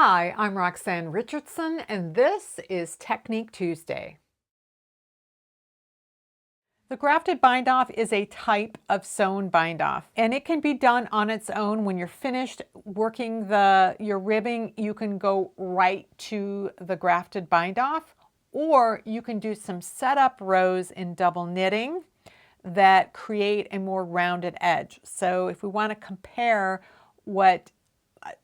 Hi, I'm Roxanne Richardson, and this is Technique Tuesday. The grafted bind-off is a type of sewn bind-off, and it can be done on its own. When you're finished working your ribbing, you can go right to the grafted bind-off, or you can do some setup rows in double knitting that create a more rounded edge. So if we want to compare what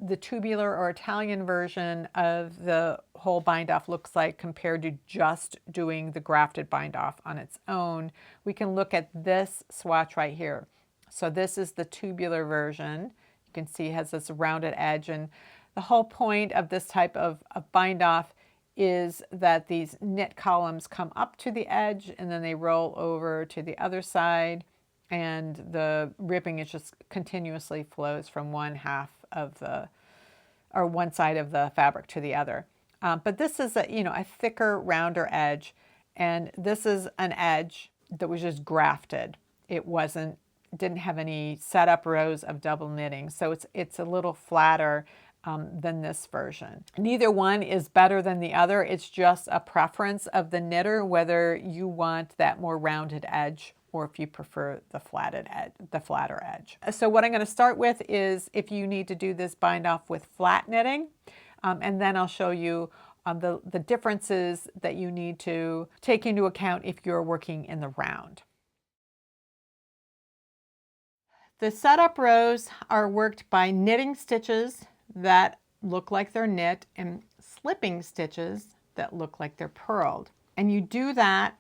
the tubular or Italian version of the whole bind-off looks like compared to just doing the grafted bind-off on its own, we can look at this swatch right here. So this is the tubular version. You can see it has this rounded edge, and the whole point of this type of bind-off is that these knit columns come up to the edge and then they roll over to the other side, and the ribbing is just continuously flows from one side of the fabric to the other. But this is a thicker, rounder edge, and this is an edge that was just grafted. It didn't have any setup rows of double knitting, so it's a little flatter than this version. Neither one is better than the other. It's just a preference of the knitter whether you want that more rounded edge or if you prefer the flatter edge. So what I'm going to start with is if you need to do this bind off with flat knitting, and then I'll show you the differences that you need to take into account if you're working in the round. The setup rows are worked by knitting stitches that look like they're knit and slipping stitches that look like they're purled. And you do that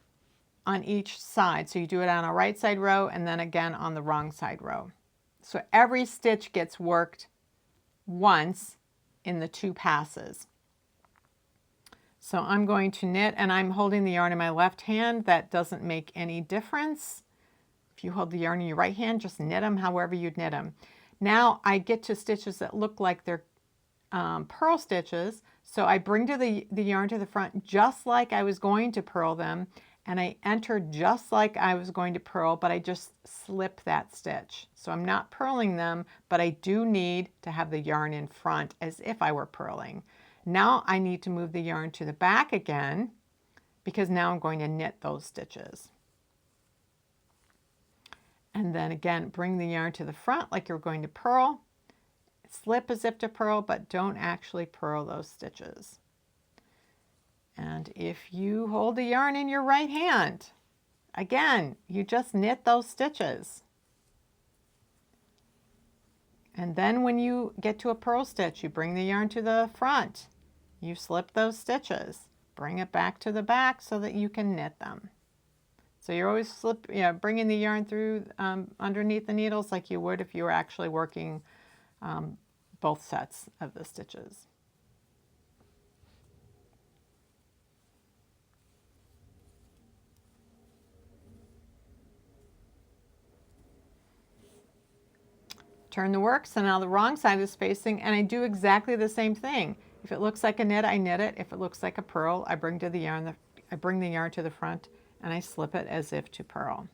on each side. So you do it on a right side row and then again on the wrong side row. So every stitch gets worked once in the two passes. So I'm going to knit, and I'm holding the yarn in my left hand. That doesn't make any difference. If you hold the yarn in your right hand, just knit them however you'd knit them. Now I get to stitches that look like they're purl stitches. So I bring the yarn to the front just like I was going to purl them, and I enter just like I was going to purl, but I just slip that stitch. So I'm not purling them, but I do need to have the yarn in front as if I were purling. Now I need to move the yarn to the back again because now I'm going to knit those stitches. And then again, bring the yarn to the front like you're going to purl. Slip as if to purl, but don't actually purl those stitches. And if you hold the yarn in your right hand, again, you just knit those stitches. And then when you get to a purl stitch, you bring the yarn to the front. You slip those stitches. Bring it back to the back so that you can knit them. So you're always bringing the yarn through underneath the needles like you would if you were actually working both sets of the stitches. Turn the work, so now the wrong side is facing, and I do exactly the same thing. If it looks like a knit, I knit it. If it looks like a purl, I bring the yarn to the front and I slip it as if to purl.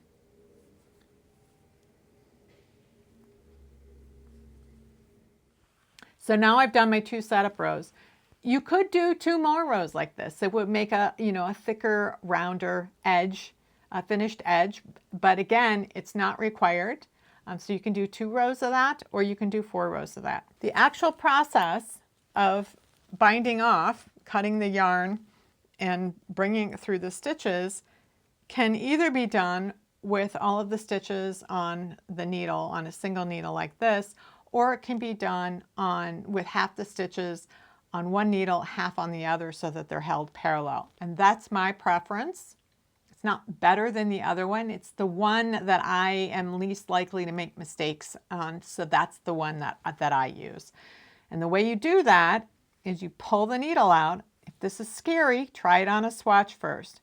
So now I've done my two setup rows. You could do two more rows like this. It would make a thicker, rounder edge, a finished edge, but again, it's not required. So you can do 2 rows of that, or you can do 4 rows of that. The actual process of binding off, cutting the yarn, and bringing it through the stitches can either be done with all of the stitches on the needle, on a single needle like this, or it can be done with half the stitches on one needle, half on the other, so that they're held parallel. And that's my preference. It's not better than the other one. It's the one that I am least likely to make mistakes on, so that's the one that I use. And the way you do that is you pull the needle out. If this is scary, try it on a swatch first.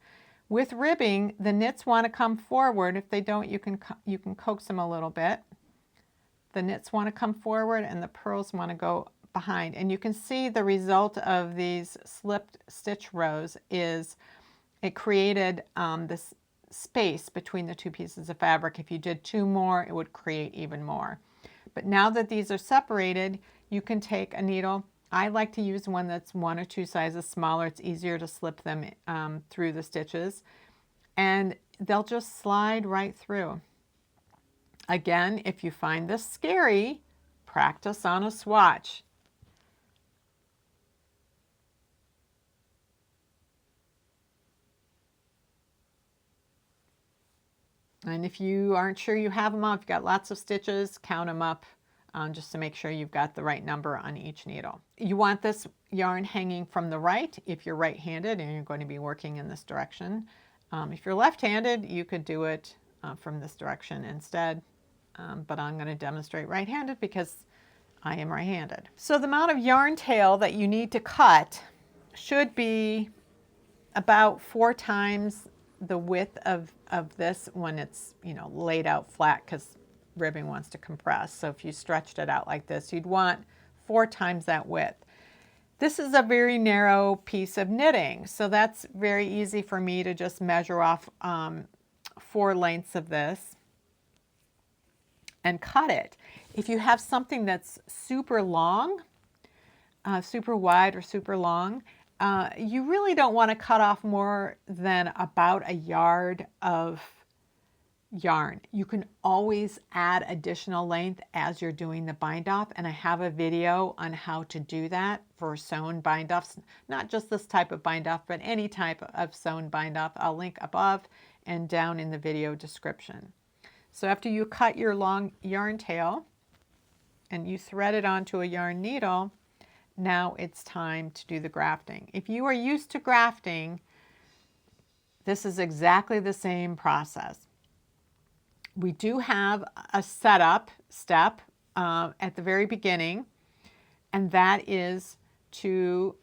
With ribbing, the knits want to come forward. If they don't, you can coax them a little bit. The knits want to come forward and the purls want to go behind. And you can see the result of these slipped stitch rows is it created this space between the two pieces of fabric. If you did 2 more, it would create even more. But now that these are separated, you can take a needle I like to use one that's 1 or 2 sizes smaller. It's easier to slip them through the stitches, and they'll just slide right through. Again, if you find this scary, practice on a swatch. And if you aren't sure you have them all, if you've got lots of stitches, count them up just to make sure you've got the right number on each needle. You want this yarn hanging from the right if you're right-handed and you're going to be working in this direction. If you're left-handed, you could do it from this direction instead, but I'm going to demonstrate right-handed because I am right-handed. So the amount of yarn tail that you need to cut should be about 4 times the width of this when it's, you know, laid out flat, because ribbing wants to compress. So if you stretched it out like this, you'd want 4 times that width. This is a very narrow piece of knitting, so that's very easy for me to just measure off 4 lengths of this and cut it. If you have something that's super long, super wide or super long, you really don't want to cut off more than about a yard of yarn. You can always add additional length as you're doing the bind off, and I have a video on how to do that for sewn bind offs, not just this type of bind off, but any type of sewn bind off. I'll link above and down in the video description. So after you cut your long yarn tail and you thread it onto a yarn needle, now it's time to do the grafting. If you are used to grafting, this is exactly the same process. We do have a setup step at the very beginning, and that is to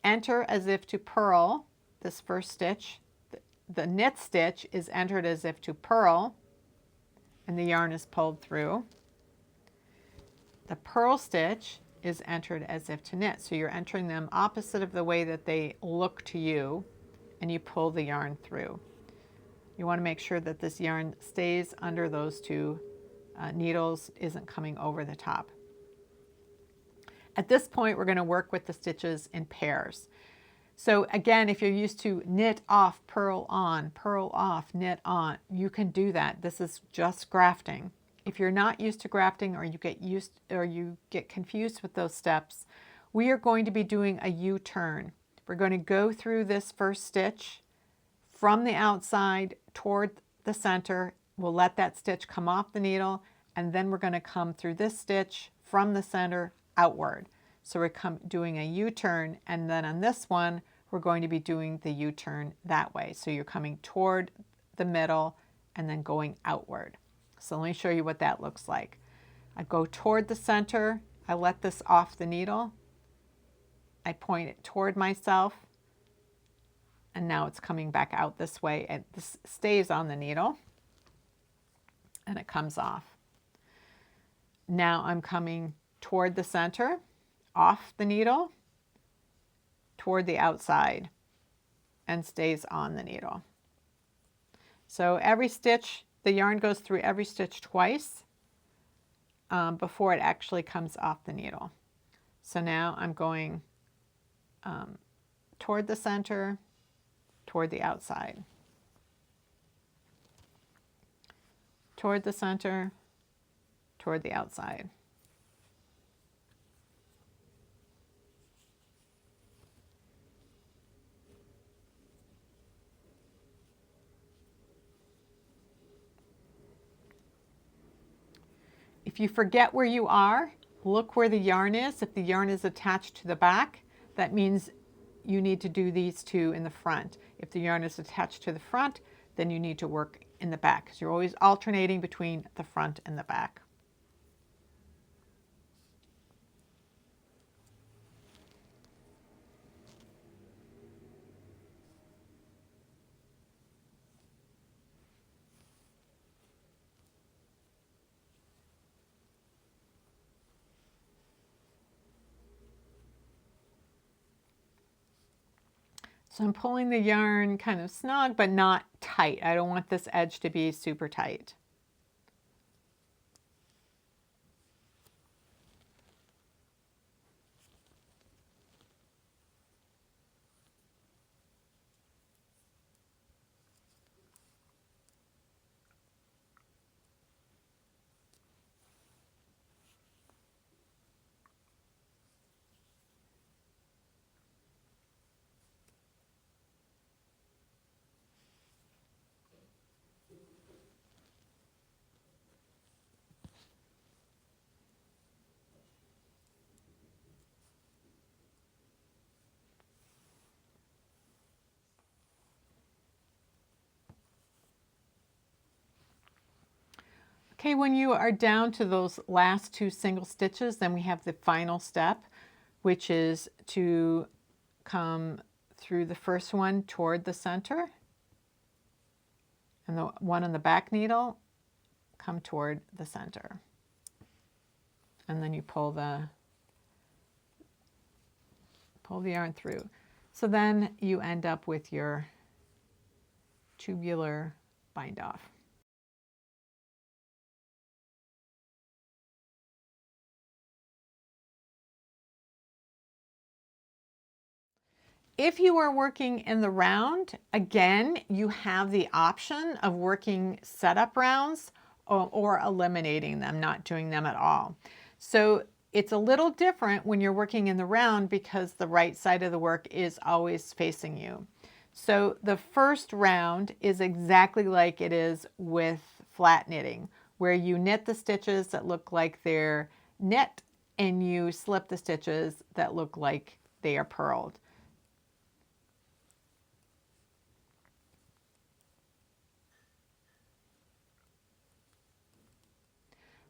enter as if to purl this first stitch. The knit stitch is entered as if to purl, and the yarn is pulled through. The purl stitch is entered as if to knit. So you're entering them opposite of the way that they look to you, and you pull the yarn through. You want to make sure that this yarn stays under those 2 needles, isn't coming over the top. At this point, we're going to work with the stitches in pairs. So again, if you're used to knit off, purl on, purl off, knit on, you can do that. This is just grafting. If you're not used to grafting, or you get confused with those steps, we are going to be doing a U-turn. We're going to go through this first stitch from the outside toward the center. We'll let that stitch come off the needle, and then we're going to come through this stitch from the center outward. So we're doing a U-turn, and then on this one, we're going to be doing the U-turn that way. So you're coming toward the middle and then going outward. So let me show you what that looks like. I go toward the center, I let this off the needle, I point it toward myself, and now it's coming back out this way, and this stays on the needle, and it comes off. Now I'm coming toward the center, off the needle, toward the outside, and stays on the needle. So every stitch, the yarn goes through every stitch twice before it actually comes off the needle. So now I'm going toward the center, toward the outside, toward the center, toward the outside. If you forget where you are, look where the yarn is. If the yarn is attached to the back, that means you need to do these 2 in the front. If the yarn is attached to the front, then you need to work in the back, because you're always alternating between the front and the back. So I'm pulling the yarn kind of snug, but not tight. I don't want this edge to be super tight. Okay, when you are down to those last 2 single stitches, then we have the final step, which is to come through the first one toward the center, and the one on the back needle come toward the center. And then you pull the yarn through. So then you end up with your tubular bind off. If you are working in the round, again, you have the option of working setup rounds or eliminating them, not doing them at all. So it's a little different when you're working in the round because the right side of the work is always facing you. So the first round is exactly like it is with flat knitting, where you knit the stitches that look like they're knit and you slip the stitches that look like they are purled.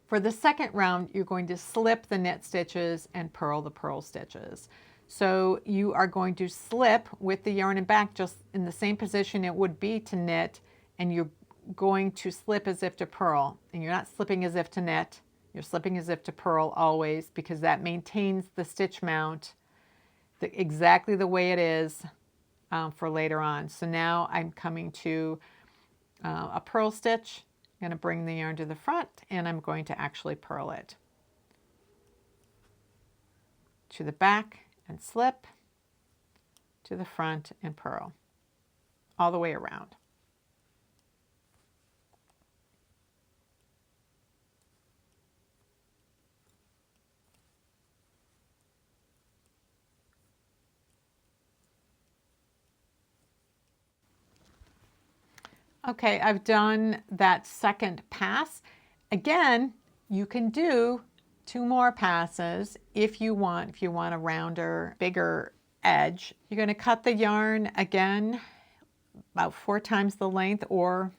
For the second round, you're going to slip the knit stitches and purl the purl stitches. So you are going to slip with the yarn and back just in the same position it would be to knit, and you're going to slip as if to purl. And you're not slipping as if to knit, you're slipping as if to purl always, because that maintains the stitch mount exactly the way it is for later on. So now I'm coming to a purl stitch. I'm going to bring the yarn to the front and I'm going to actually purl it to the back and slip, to the front and purl all the way around. Okay, I've done that second pass. Again, you can do 2 more passes if you want a rounder, bigger edge. You're going to cut the yarn again about 4 times the length, or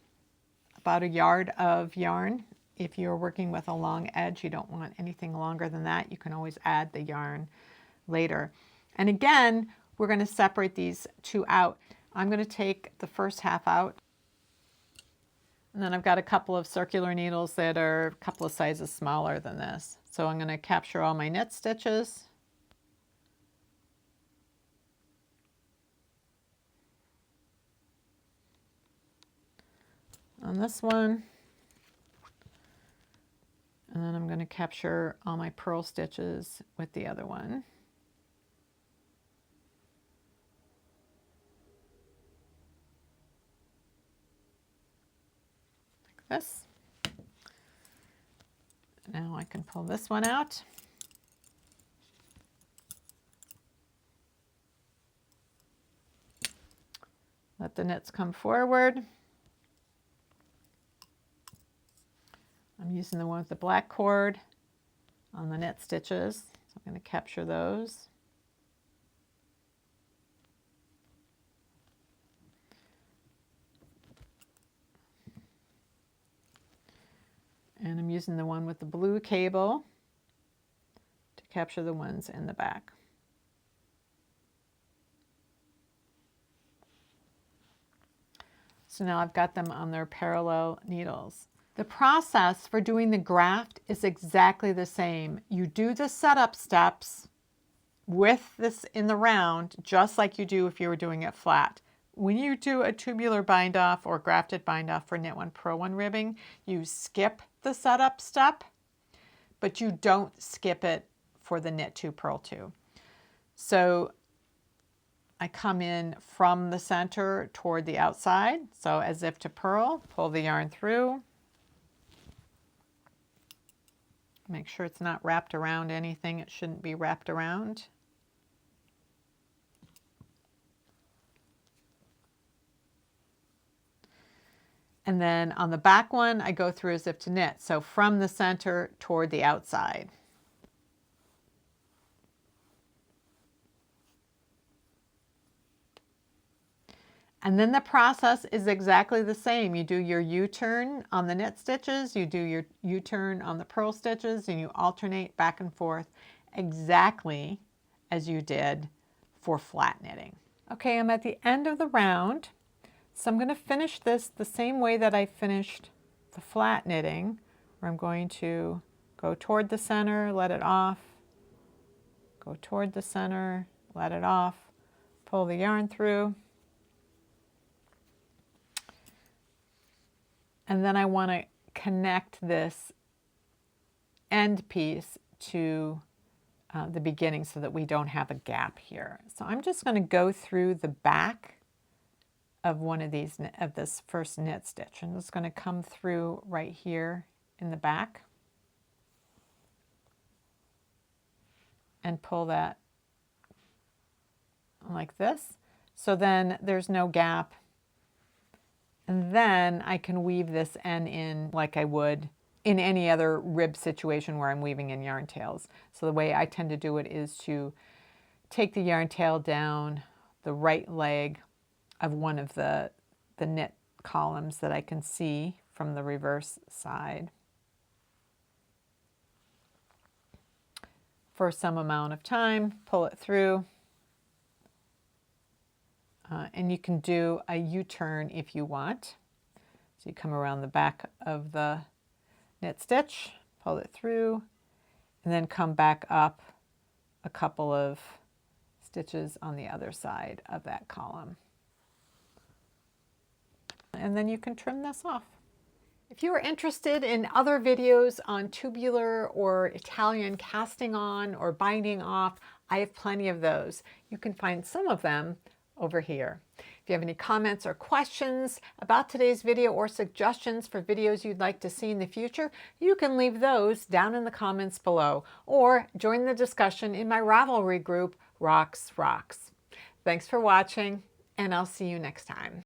about 1 yard of yarn. If you're working with a long edge, you don't want anything longer than that. You can always add the yarn later. And again, we're going to separate these 2 out. I'm going to take the first half out. And then I've got a couple of circular needles that are a couple of sizes smaller than this. So I'm going to capture all my knit stitches. On this one. And then I'm going to capture all my purl stitches with the other one. This. Now I can pull this one out. Let the knits come forward. I'm using the one with the black cord on the knit stitches. So I'm going to capture those. And I'm using the one with the blue cable to capture the ones in the back. So now I've got them on their parallel needles. The process for doing the graft is exactly the same. You do the setup steps with this in the round, just like you do if you were doing it flat. When you do a tubular bind off or grafted bind off for knit 1 purl 1 ribbing, you skip the setup step, but you don't skip it for the knit 2 purl 2. So I come in from the center toward the outside, so as if to purl, pull the yarn through. Make sure it's not wrapped around anything it shouldn't be wrapped around. And then on the back one, I go through as if to knit. So from the center toward the outside. And then the process is exactly the same. You do your U-turn on the knit stitches, you do your U-turn on the purl stitches, and you alternate back and forth exactly as you did for flat knitting. Okay, I'm at the end of the round, so I'm going to finish this the same way that I finished the flat knitting, where I'm going to go toward the center, let it off, go toward the center, let it off, pull the yarn through. And then I want to connect this end piece to the beginning so that we don't have a gap here. So I'm just going to go through the back of one of these, of this first knit stitch. I'm just going to come through right here in the back and pull that like this. So then there's no gap. And then I can weave this N in like I would in any other rib situation where I'm weaving in yarn tails. So the way I tend to do it is to take the yarn tail down the right leg of one of the knit columns that I can see from the reverse side for some amount of time, pull it through. And you can do a U-turn if you want. So you come around the back of the knit stitch, pull it through, and then come back up a couple of stitches on the other side of that column. And then you can trim this off. If you are interested in other videos on tubular or Italian casting on or binding off, I have plenty of those. You can find some of them over here. If you have any comments or questions about today's video or suggestions for videos you'd like to see in the future, you can leave those down in the comments below or join the discussion in my Ravelry group, Rox Rocks. Thanks for watching, and I'll see you next time.